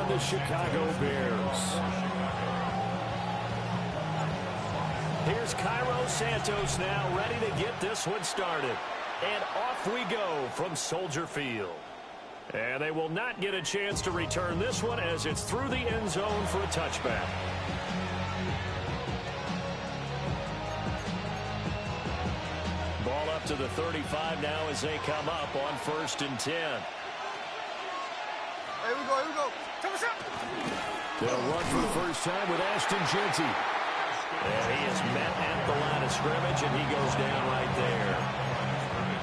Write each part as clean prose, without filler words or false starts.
on the Chicago Bears. Here's Cairo Santos now ready to get this one started. And off we go from Soldier Field. And they will not get a chance to return this one as it's through the end zone for a touchback. Ball up to the 35 now as they come up on 1st and 10. Here we go. They'll run for the first time with Ashton Jeanty. And he is met at the line of scrimmage, and he goes down right there.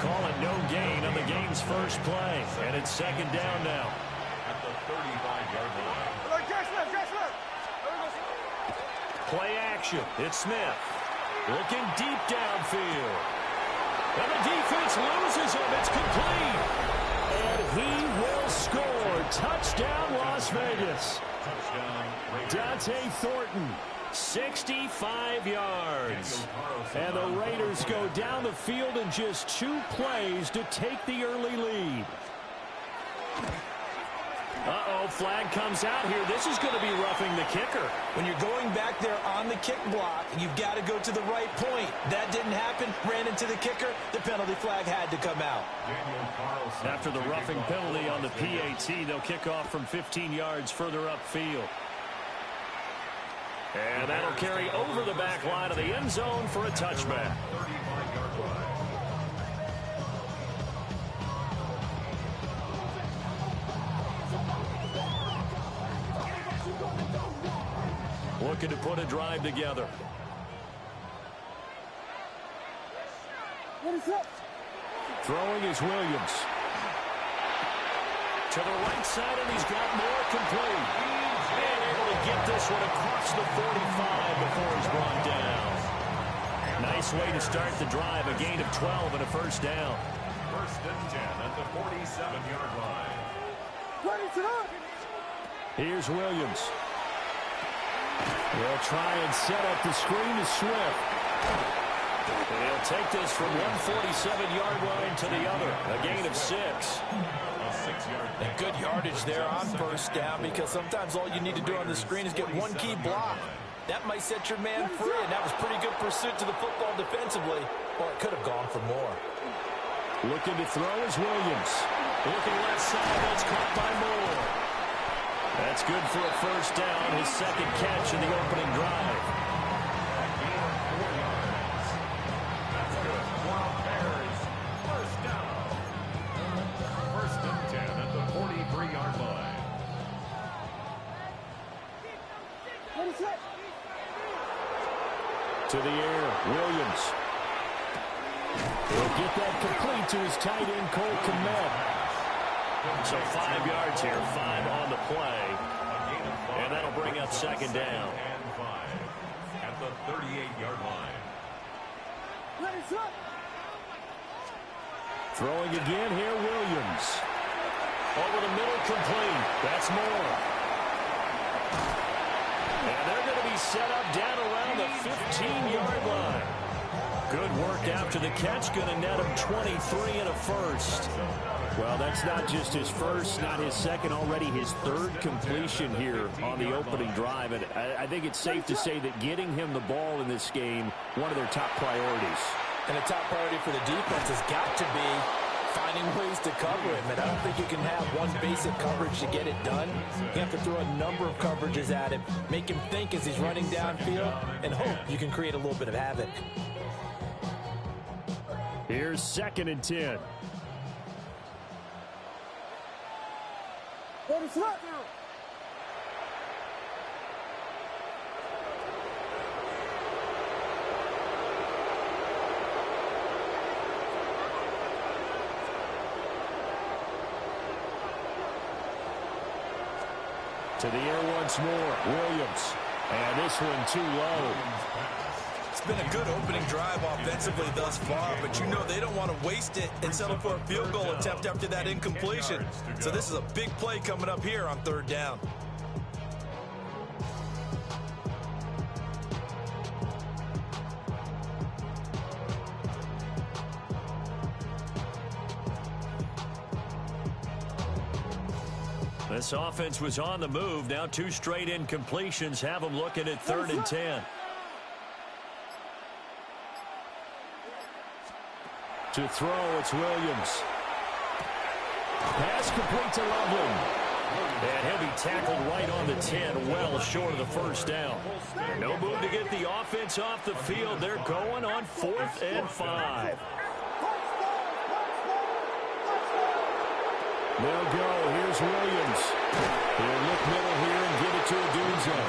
Call it no gain on the game's first play. And it's 2nd down now. At the 35-yard line. Play action. It's Smith. Looking deep downfield. And the defense loses him. It's complete. And he will score. Touchdown, Las Vegas. Dante Thornton, 65 yards. And the Raiders go down the field in just 2 plays to take the early lead. Uh-oh, flag comes out here. This is going to be roughing the kicker. When you're going back there on the kick block, you've got to go to the right point. That didn't happen. Ran into the kicker. The penalty flag had to come out. After the roughing penalty on the PAT, they'll kick off from 15 yards further upfield. And that'll carry over the back line of the end zone for a touchback. Looking to put a drive together. Throwing is Williams. To the right side, and he's got more complete. And able to get this one across the 45 before he's brought down. Nice way to start the drive. A gain of 12 and a first down. 1st and 10 at the 47-yard line. Here's Williams. They'll try and set up the screen to Swift. And he'll take this from 147-yard line to the other. A gain of 6. And good yardage there on 1st down, because sometimes all you need to do on the screen is get one key block. That might set your man free, and that was pretty good pursuit to the football defensively. Or it could have gone for more. Looking to throw is Williams. Looking left side, that's caught by Moore. That's good for a first down, his 2nd catch in the opening drive. That's good. Bears, first down. 1st and 10 at the 43-yard line. To the air, Williams. He'll get that complete to his tight end, Cole Kmet. So 5 yards here, 5 on the play. And that'll bring up 2nd down. And 5 at the 38-yard line. Throwing again here, Williams. Over the middle, complete. That's Moore. And they're going to be set up down around the 15-yard line. Good work after the catch. Going to net him 23 and a first. Well, that's not just his first, not his second, already his 3rd completion here on the opening drive. And I think it's safe to say that getting him the ball in this game, one of their top priorities. And a top priority for the defense has got to be finding ways to cover him. And I don't think you can have one basic coverage to get it done. You have to throw a number of coverages at him, make him think as he's running downfield, and hope you can create a little bit of havoc. Here's 2nd and 10. To the air once more, Williams. And this one too low. It's been a good opening drive offensively thus far, but you know they don't want to waste it and settle for a field goal attempt after that incompletion. So this is a big play coming up here on 3rd down. This offense was on the move. Now 2 straight incompletions have them looking at 3rd and 10. To throw, it's Williams. Pass complete to Loveland. And he'll be tackled right on the 10, well short of the first down. No move to get the offense off the field. They're going on 4th and 5. They'll go. Here's Williams. He'll look middle here and give it to Odunze.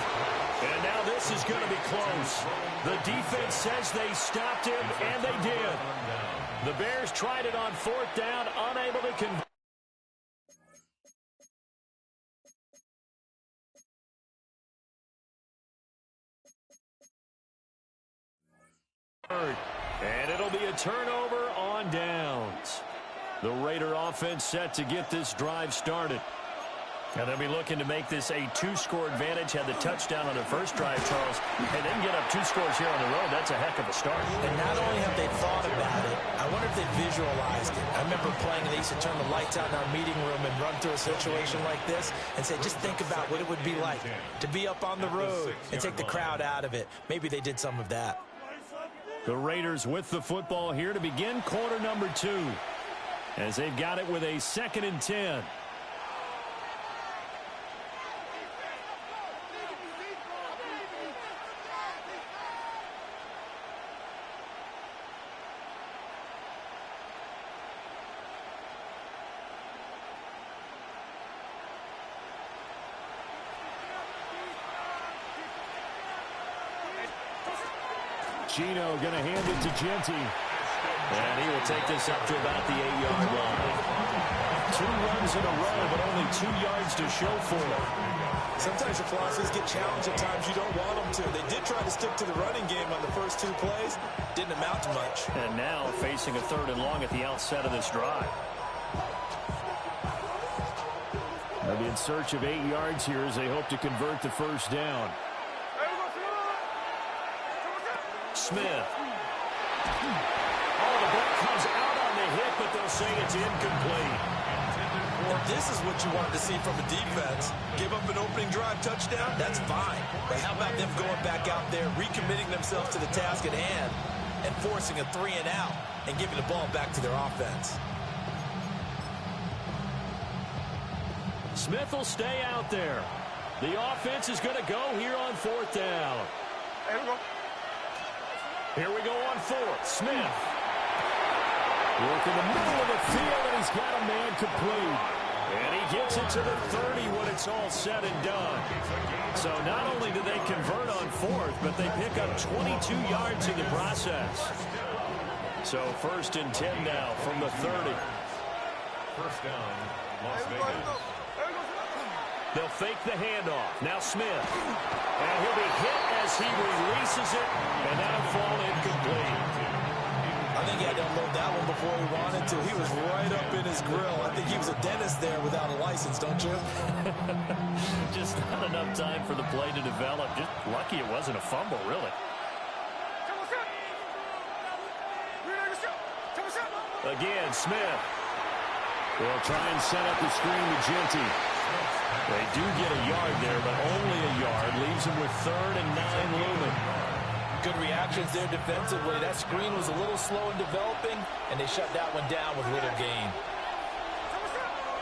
And now this is going to be close. The defense says they stopped him, and they did. The Bears tried it on 4th down, unable to convert. And it'll be a turnover on downs. The Raider offense set to get this drive started. And they'll be looking to make this a 2-score advantage. Had the touchdown on their first drive, Charles, and then get up 2 scores here on the road. That's a heck of a start. And not only have they thought about it, I wonder if they visualized it. I remember playing, and they used to turn the lights out in our meeting room and run through a situation like this and say, just think about what it would be like to be up on the road and take the crowd out of it. Maybe they did some of that. The Raiders with the football here to begin quarter number 2, as they've got it with a 2nd and 10. Gino going to hand it to Genty. And he will take this up to about the 8-yard line. 2 runs in a row, but only 2 yards to show for it. Sometimes your philosophies get challenged at times you don't want them to. They did try to stick to the running game on the first 2 plays. Didn't amount to much. And now facing a 3rd and long at the outset of this drive. They'll be in search of 8 yards here as they hope to convert the first down. Smith. Oh, the ball comes out on the hit, but they'll say it's incomplete. And this is what you wanted to see from a defense. Give up an opening drive touchdown, that's fine. But how about them going back out there, recommitting themselves to the task at hand, and forcing a 3 and out, and giving the ball back to their offense. Smith will stay out there. The offense is going to go here on 4th down. There we go. Here we go on 4th. Smith. Work in the middle of the field, and he's got a man complete. And he gets it to the 30 when it's all said and done. So not only do they convert on 4th, but they pick up 22 yards in the process. So 1st and 10 now from the 30. First down, Las Vegas. They'll fake the handoff. Now Smith. And he'll be hit as he releases it, and that'll fall incomplete. I think he had to unload that one before he wanted to. He was right up in his grill. I think he was a dentist there without a license, don't you? Just not enough time for the play to develop. Just lucky it wasn't a fumble, really. Again, Smith. They'll try and set up the screen to Genty. They do get a yard there, but only a yard. Leaves them with 3rd and 9 looming. Good reactions there defensively. That screen was a little slow in developing, and they shut that one down with little gain.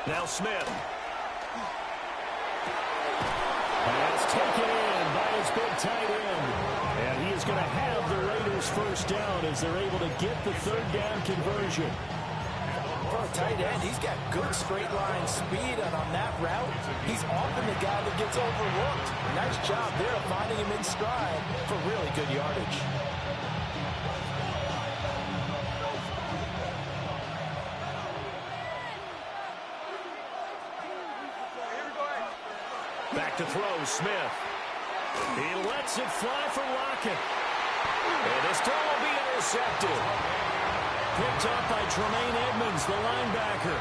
Now Smith. That's taken in by his big tight end. And he is going to have the Raiders first down as they're able to get the 3rd down conversion. For a tight end, he's got good straight line speed, and on that route, he's often the guy that gets overlooked. Nice job there of finding him in stride for really good yardage. Back to throw, Smith. He lets it fly for Lockett. And this throw will be intercepted. Picked up by Tremaine Edmonds, the linebacker.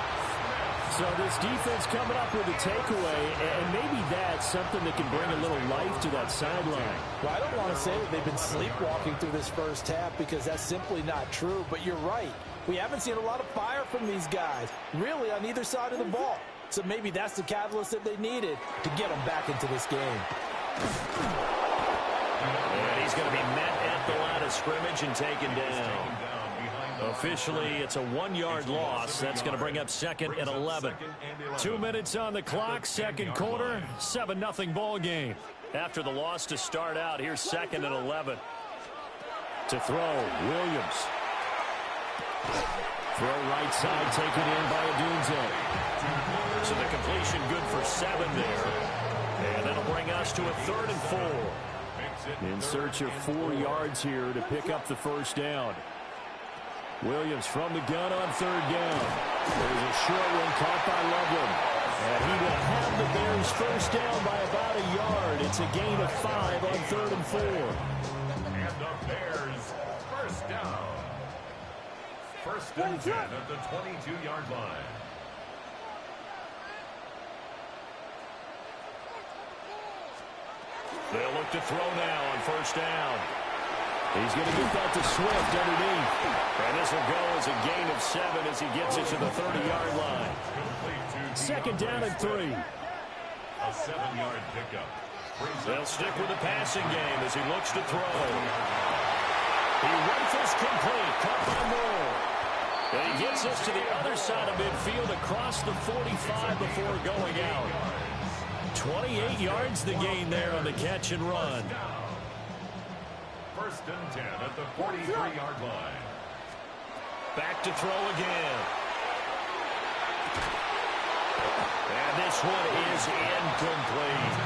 So this defense coming up with a takeaway, and maybe that's something that can bring a little life to that sideline. Well, I don't want to say that they've been sleepwalking through this first half because that's simply not true, but you're right. We haven't seen a lot of fire from these guys, really on either side of the ball. So maybe that's the catalyst that they needed to get them back into this game. And he's going to be met at the line of scrimmage and taken down. Officially, it's a 1-yard loss. That's going to bring up 2nd and 11. 2 minutes on the clock, second quarter, 7-0 ball game. After the loss to start out, here's 2nd and 11. To throw, Williams. Throw right side, taken in by Odunze. So the completion good for 7 there. And that'll bring us to a 3rd and 4. In search of 4 yards here to pick up the first down. Williams from the gun on 3rd down. There's a short one caught by Loveland. And he will have the Bears first down by about a yard. It's a gain of 5 on 3rd and 4. And the Bears first down. 1st and 10 at the 22-yard line. They'll look to throw now on 1st down. He's going to get that to Swift underneath. And this will go as a gain of 7 as he gets it to the 30-yard line. 2nd down and 3. A 7-yard pickup. They'll stick with the passing game as he looks to throw. He rifles complete. Caught by Moore. And he gets us to the other side of midfield across the 45 before going out. 28 yards the gain there on the catch and run. 1st and 10 at the 43-yard line. Back to throw again. And this one is incomplete.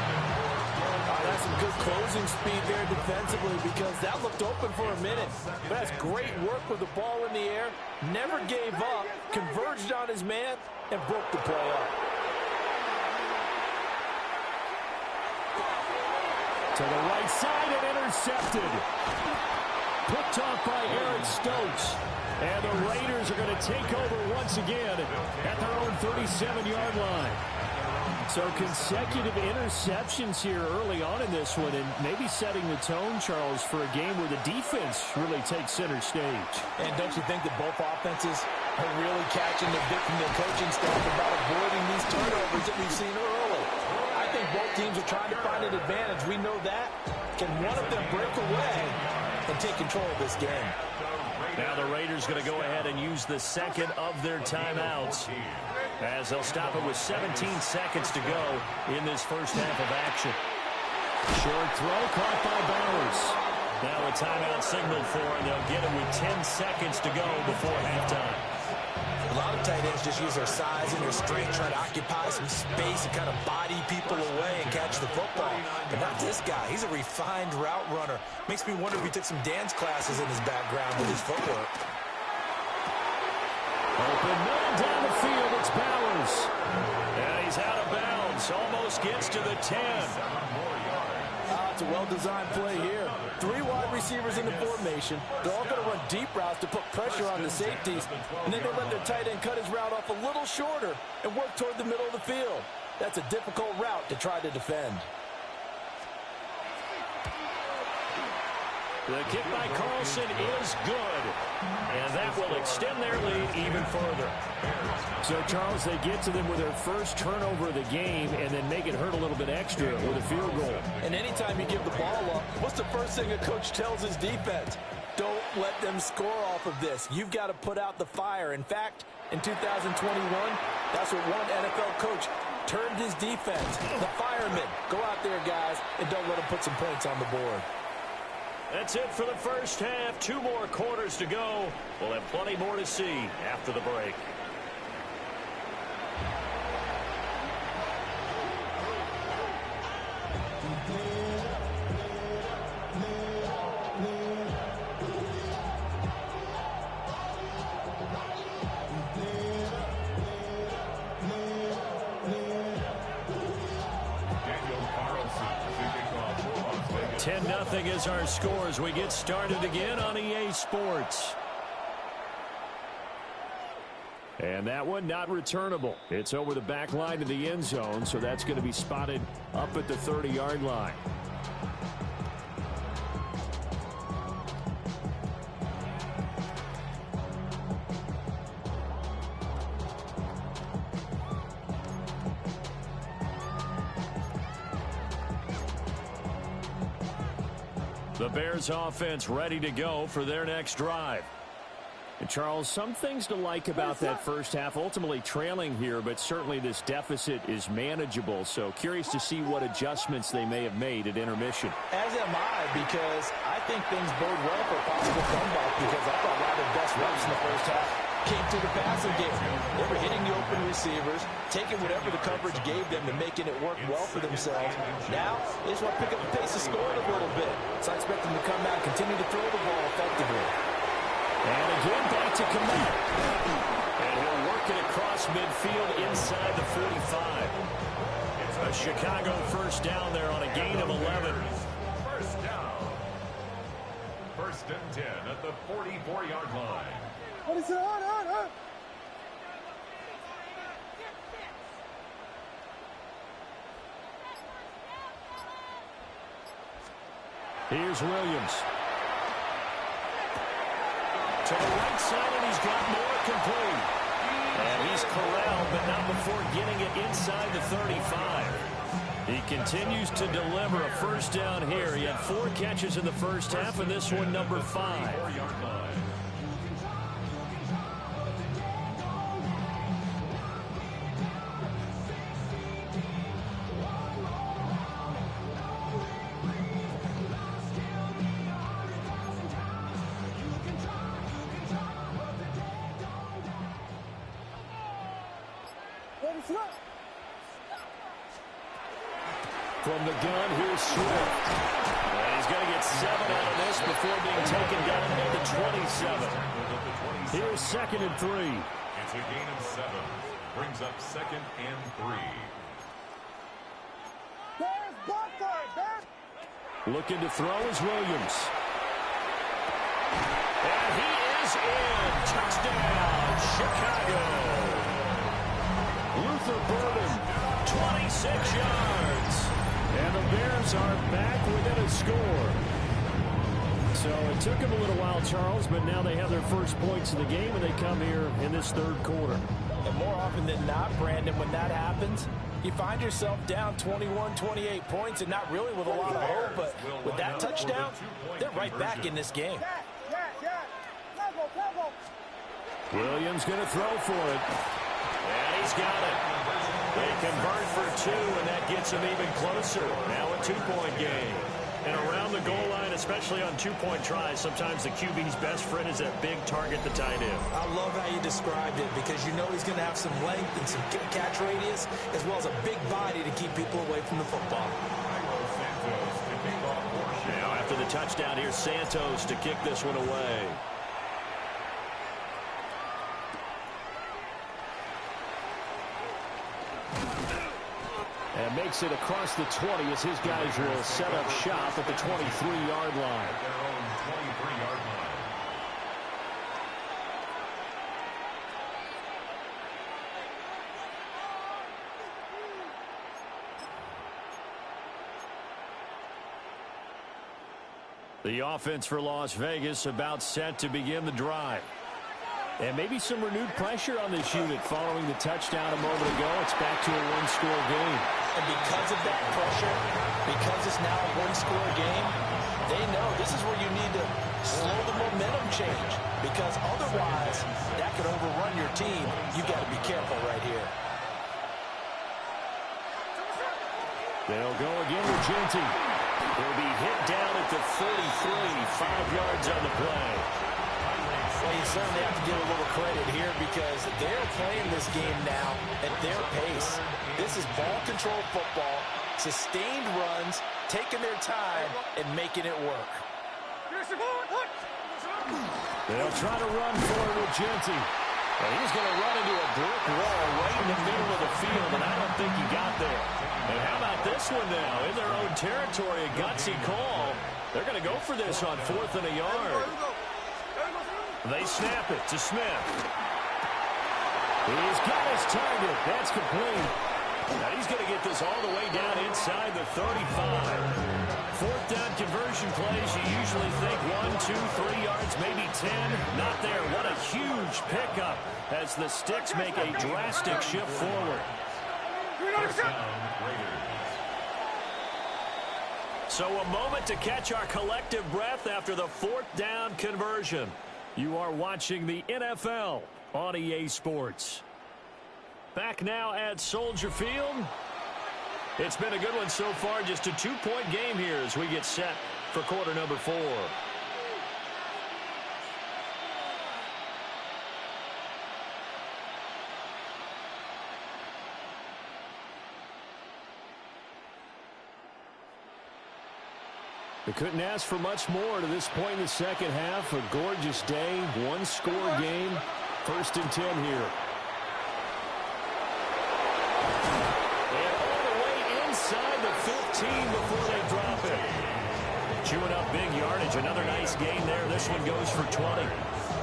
That's some good closing speed there defensively because that looked open for a minute. But that's great work with the ball in the air. Never gave up, converged on his man, and broke the play up. To the right side and intercepted. Picked off by Eric Stokes. And the Raiders are going to take over once again at their own 37-yard line. So consecutive interceptions here early on in this one, and maybe setting the tone, Charles, for a game where the defense really takes center stage. And don't you think that both offenses are really catching the bit from their coaching staff about avoiding these turnovers that we've seen early? I think both teams are trying to find an advantage. We know that. Can one of them break away and take control of this game? Now the Raiders going to go ahead and use the second of their timeouts as they'll stop it with 17 seconds to go in this first half of action. Short throw caught by Bowers. Now a timeout signaled for, and they'll get it with 10 seconds to go before halftime. A lot of tight ends just use their size and their strength, try to occupy some space and kind of body people away and catch the football. But not this guy. He's a refined route runner. Makes me wonder if he took some dance classes in his background with his footwork. Open man down the field. It's Bowers. And he's out of bounds. Almost gets to the 10. It's a well-designed play here. 3 wide receivers in the formation. They're all going to run deep routes to put pressure on the safeties. And then they let their tight end cut his route off a little shorter and work toward the middle of the field. That's a difficult route to try to defend. The kick by Carlson is good. And that will extend their lead even further. So, Charles, they get to them with their first turnover of the game and then make it hurt a little bit extra with a field goal. And anytime you give the ball up, what's the first thing a coach tells his defense? Don't let them score off of this. You've got to put out the fire. In fact, in 2021, that's what one NFL coach termed his defense. The firemen. Go out there, guys, and don't let them put some points on the board. That's it for the first half. 2 more quarters to go. We'll have plenty more to see after the break. Nothing is our score as we get started again on EA Sports. And that one not returnable. It's over the back line to the end zone, so that's going to be spotted up at the 30-yard line. The Bears offense ready to go for their next drive. And Charles, some things to like about that first half. Ultimately trailing here, but certainly this deficit is manageable. So curious to see what adjustments they may have made at intermission. As am I, because I think things bode well for a possible comeback, because I thought a lot of their best reps in the first half came through the passing game. They were hitting the open receivers, taking whatever the coverage gave them and making it work well for themselves. Now, they just want to pick up the pace of scoring a little bit. So I expect them to come out and continue to throw the ball effectively. And again, back to Komet. And he'll work it across midfield inside the 45. A Chicago first down there on a gain of 11. First down. First and 10 at the 44-yard line. What is it? Here's Williams. To the right side, and he's got more complete. And he's corralled, but not before getting it inside the 35. He continues to deliver a first down here. He had 4 catches in the first half, and this one number 5. From the gun, here's Swift. And he's going to get 7 out of this before being taken down at the 27. Here's 2nd and 3. It's a gain of 7. Brings up 2nd and 3. Looking to throw is Williams. And he is in. Touchdown, Chicago. Luther Burden, 26 yards. And the Bears are back within a score. So it took them a little while, Charles, but now they have their first points of the game, and they come here in this third quarter. And more often than not, Brandon, when that happens, you find yourself down 21, 28 points, and not really with a lot of hope, but with that touchdown, they're right back in this game. Williams going to throw for it. And he's got it. They convert for 2, and that gets him even closer. Now a 2-point game. And around the goal line, especially on 2-point tries, sometimes the QB's best friend is that big target, the tight end. I love how you described it, because you know he's going to have some length and some catch radius, as well as a big body to keep people away from the football. Now after the touchdown, here's Santos to kick this one away. And makes it across the 20 as his guys will set up shop at the 23-yard line. Their own 23-yard line. The offense for Las Vegas about set to begin the drive. And maybe some renewed pressure on this unit following the touchdown a moment ago. It's back to a one-score game. And because of that pressure, because it's now a one-score game, they know this is where you need to slow the momentum change, because otherwise that could overrun your team. You've got to be careful right here. They'll go again with Genty. He'll be hit down at the 33, 5 yards on the play. Well, you certainly have to give a little credit here, because they're playing this game now at their pace. This is ball control football, sustained runs, taking their time, and making it work. They'll try to run for it with Genty. And he's going to run into a brick wall right in the middle of the field, and I don't think he got there. And how about this one now? In their own territory, a gutsy call. They're going to go for this on 4th and a yard. They snap it to Smith. He's got his target. That's complete. Now he's going to get this all the way down inside the 35. 4th down conversion plays, you usually think 1, 2, 3 yards, maybe 10. Not there. What a huge pickup as the Sticks make a drastic shift forward. So a moment to catch our collective breath after the fourth down conversion. You are watching the NFL on EA Sports. Back now at Soldier Field. It's been a good one so far. Just a 2-point game here as we get set for quarter number 4. They couldn't ask for much more to this point in the second half. A gorgeous day, one-score game. 1st and 10 here. And all the way inside the 15 before they drop it. Chewing up big yardage. Another nice gain there. This one goes for 20.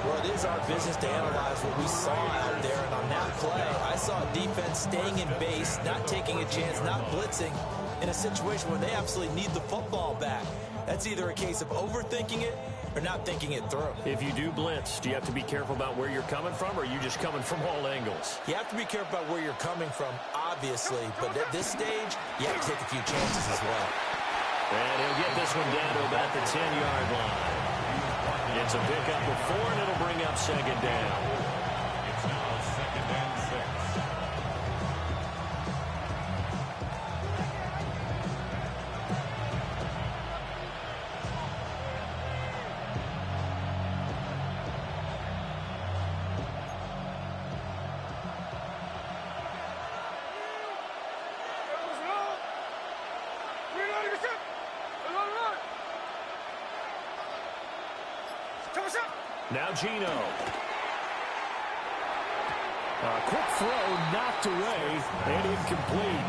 Well, it is our business to analyze what we saw out there. And on that play, I saw a defense staying in base, not taking a chance, not blitzing, in a situation where they absolutely need the football back. That's either a case of overthinking it or not thinking it through. If you do blitz, do you have to be careful about where you're coming from, or are you just coming from all angles? You have to be careful about where you're coming from, obviously, but at this stage, you have to take a few chances as well. And he'll get this one down to about the 10-yard line. It's a pickup of 4, and it'll bring up 2nd down. It's now 2nd and 6. Now Gino. A quick throw knocked away and incomplete.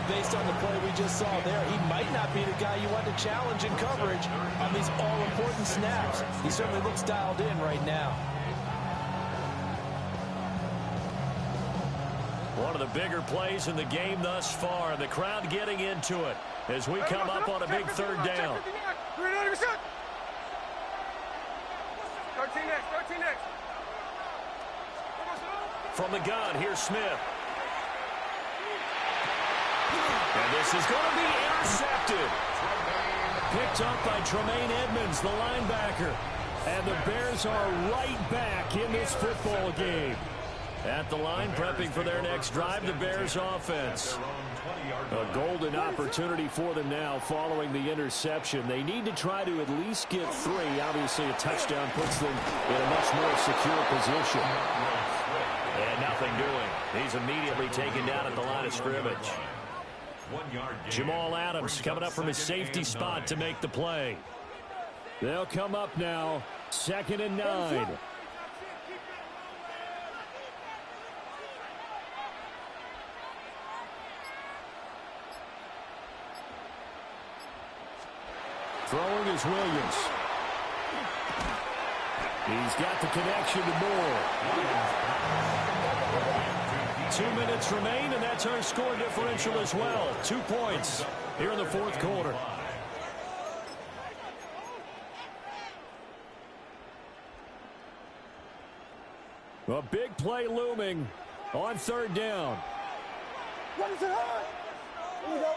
Based on the play we just saw there, he might not be the guy you want to challenge in coverage on these all-important snaps. He certainly looks dialed in right now. One of the bigger plays in the game thus far. The crowd getting into it as we come up on a big 3rd down. 13 next. From the gun, here's Smith. And this is going to be intercepted. Picked up by Tremaine Edmonds, the linebacker. And the Bears are right back in this football game. At the line, prepping for their next drive, the Bears offense. A golden opportunity for them now following the interception. They need to try to at least get 3. Obviously, a touchdown puts them in a much more secure position. And nothing doing. He's immediately taken down at the line of scrimmage. Jamal Adams coming up from his safety spot to make the play. They'll come up now, 2nd and 9. Throwing is Williams. He's got the connection to Moore. 2 minutes remain, and that's our score differential as well. 2 points here in the 4th quarter. A big play looming on 3rd down. What is it on? Here we go.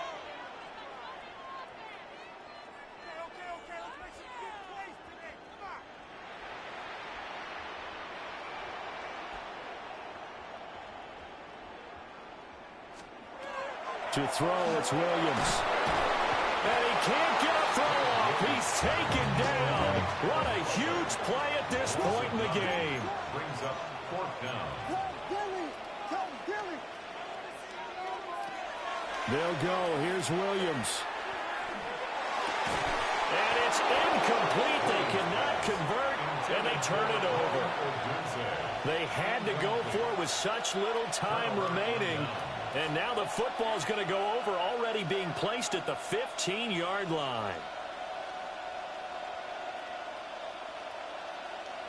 To throw, it's Williams. And he can't get a throw off. He's taken down. What a huge play at this point in the game. Brings up 4th down. They'll go. Here's Williams. And it's incomplete. They cannot convert, and they turn it over. They had to go for it with such little time remaining. And now the football's going to go over, already being placed at the 15-yard line.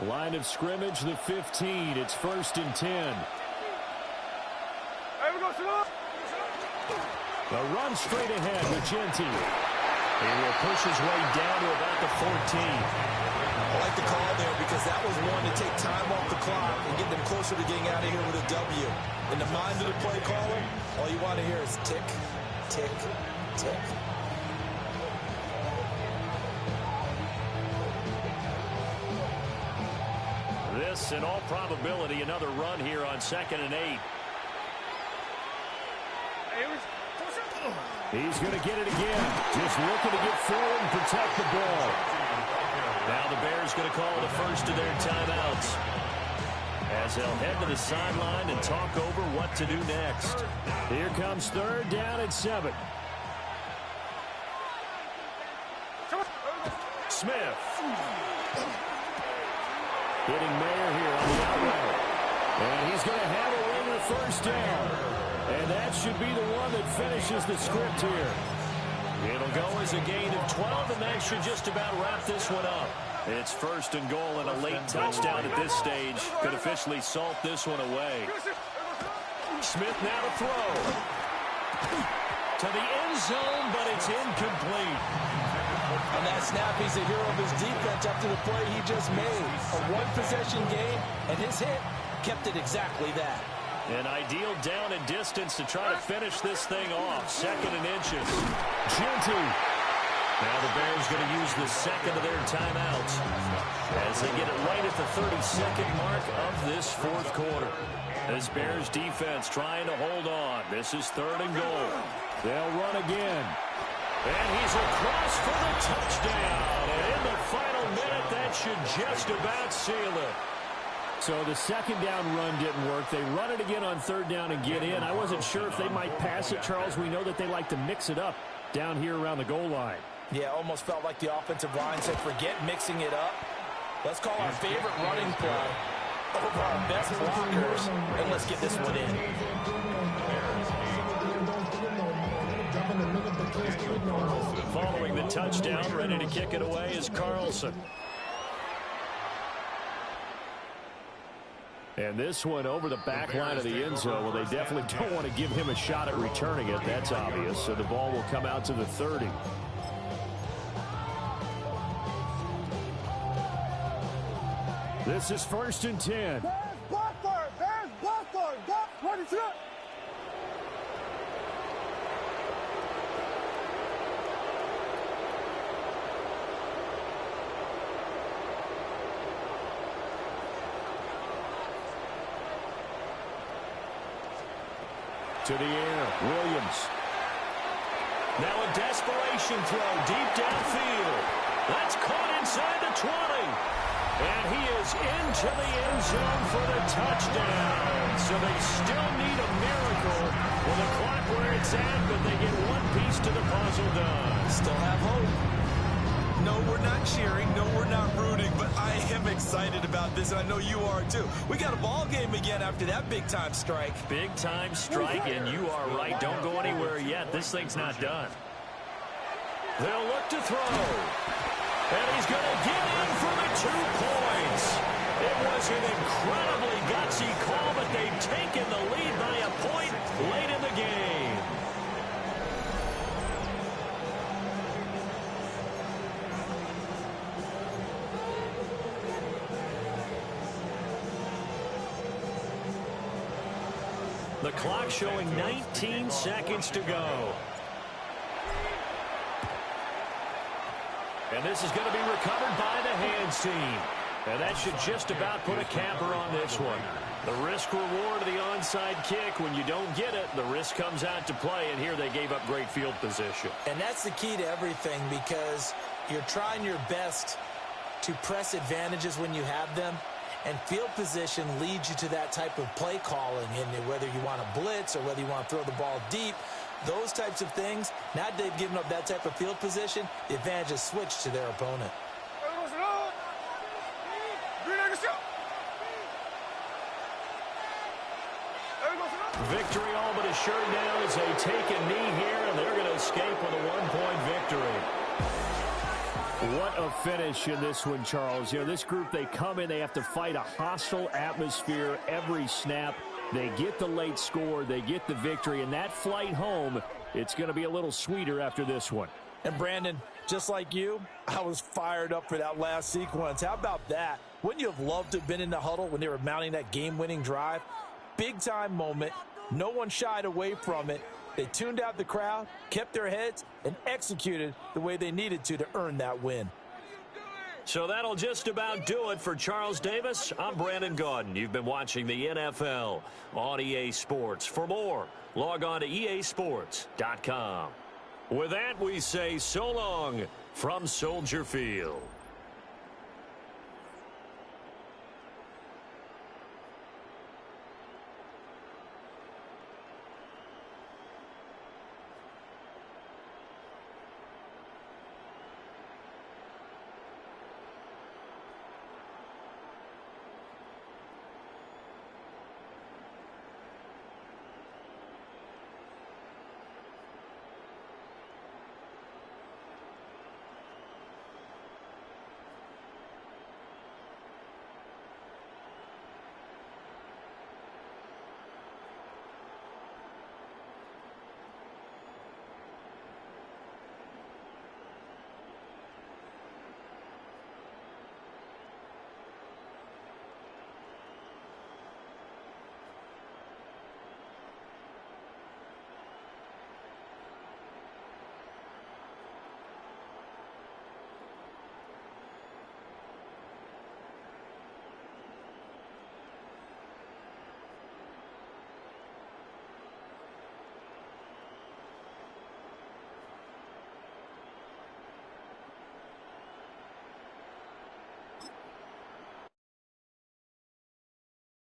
Line of scrimmage, the 15. It's 1st and 10. Hey, we go, Salon. A run straight ahead with Genti. He will push his way down to about the 14. I like the call there because that was one to take time off the clock and get them closer to getting out of here with a W. In the mind of the play caller, all you want to hear is tick, tick, tick. this. In all probability, another run here on 2nd and 8. He's going to get it again. Just looking to get forward and protect the ball. Now the Bears going to call the first of their timeouts, as they'll head to the sideline and talk over what to do next. Here comes 3rd down and 7. Smith. Hitting Mayer here on the outright. And he's going to have a ring of 1st down. And that should be the one that finishes the script here. It'll go as a gain of 12, and that should just about wrap this one up. It's 1st and goal, and a late touchdown at this stage could officially salt this one away. Smith now to throw. To the end zone, but it's incomplete. On that snap, he's a hero of his defense after the play he just made. A one-possession game, and his hit kept it exactly that. An ideal down and distance to try to finish this thing off. 2nd and inches. Genty. Now the Bears going to use the 2nd of their timeouts as they get it right at the 32nd mark of this 4th quarter. This Bears defense trying to hold on. This is 3rd and goal. They'll run again. And he's across for the touchdown. And in the final minute, that should just about seal it. So the 2nd down run didn't work. They run it again on 3rd down and get in. I wasn't sure if they might pass it, Charles. We know that they like to mix it up down here around the goal line. Yeah, almost felt like the offensive line said, forget mixing it up. Let's call our favorite running play over our best blockers, and let's get this one in. Following the touchdown, ready to kick it away is Carlson. And this one over the back line of the end zone. Well, they definitely don't want to give him a shot at returning it. That's obvious. So the ball will come out to the 30. This is 1st and 10. Bears block for it. Bears block for it. Go. 22. To the air, Williams. Now a desperation throw deep downfield. That's caught inside the 20. And he is into the end zone for the touchdown. So they still need a miracle with the clock where it's at, but they get one piece to the puzzle done. Still have hope. No, we're not cheering. No, we're not rooting. But I am excited about this, and I know you are too. We got a ball game again after that big-time strike. Big-time strike, and you are right. Don't go anywhere yet. This thing's not done. They'll look to throw. And he's going to get in for the 2 points. It was an incredibly gutsy call, but they've taken the lead by a point late in the game. The clock showing 19 seconds to go. And this is going to be recovered by the hands team. And that should just about put a capper on this one. The risk reward of the onside kick. When you don't get it, the risk comes out to play. And here they gave up great field position. And that's the key to everything, because you're trying your best to press advantages when you have them. And field position leads you to that type of play calling, and whether you want to blitz or whether you want to throw the ball deep, those types of things. Now that they've given up that type of field position, the advantage is switched to their opponent. Victory all but assured now as they take a knee here, and they're going to escape with a 1-point victory. What a finish in this one, Charles. You know, this group, they come in, they have to fight a hostile atmosphere every snap. They get the late score, they get the victory, and that flight home, it's going to be a little sweeter after this one. And Brandon, just like you, I was fired up for that last sequence. How about that? Wouldn't you have loved to have been in the huddle when they were mounting that game-winning drive? Big-time moment. No one shied away from it. They tuned out the crowd, kept their heads, and executed the way they needed to earn that win. So that'll just about do it for Charles Davis. I'm Brandon Gaudin. You've been watching the NFL on EA Sports. For more, log on to easports.com. With that, we say so long from Soldier Field.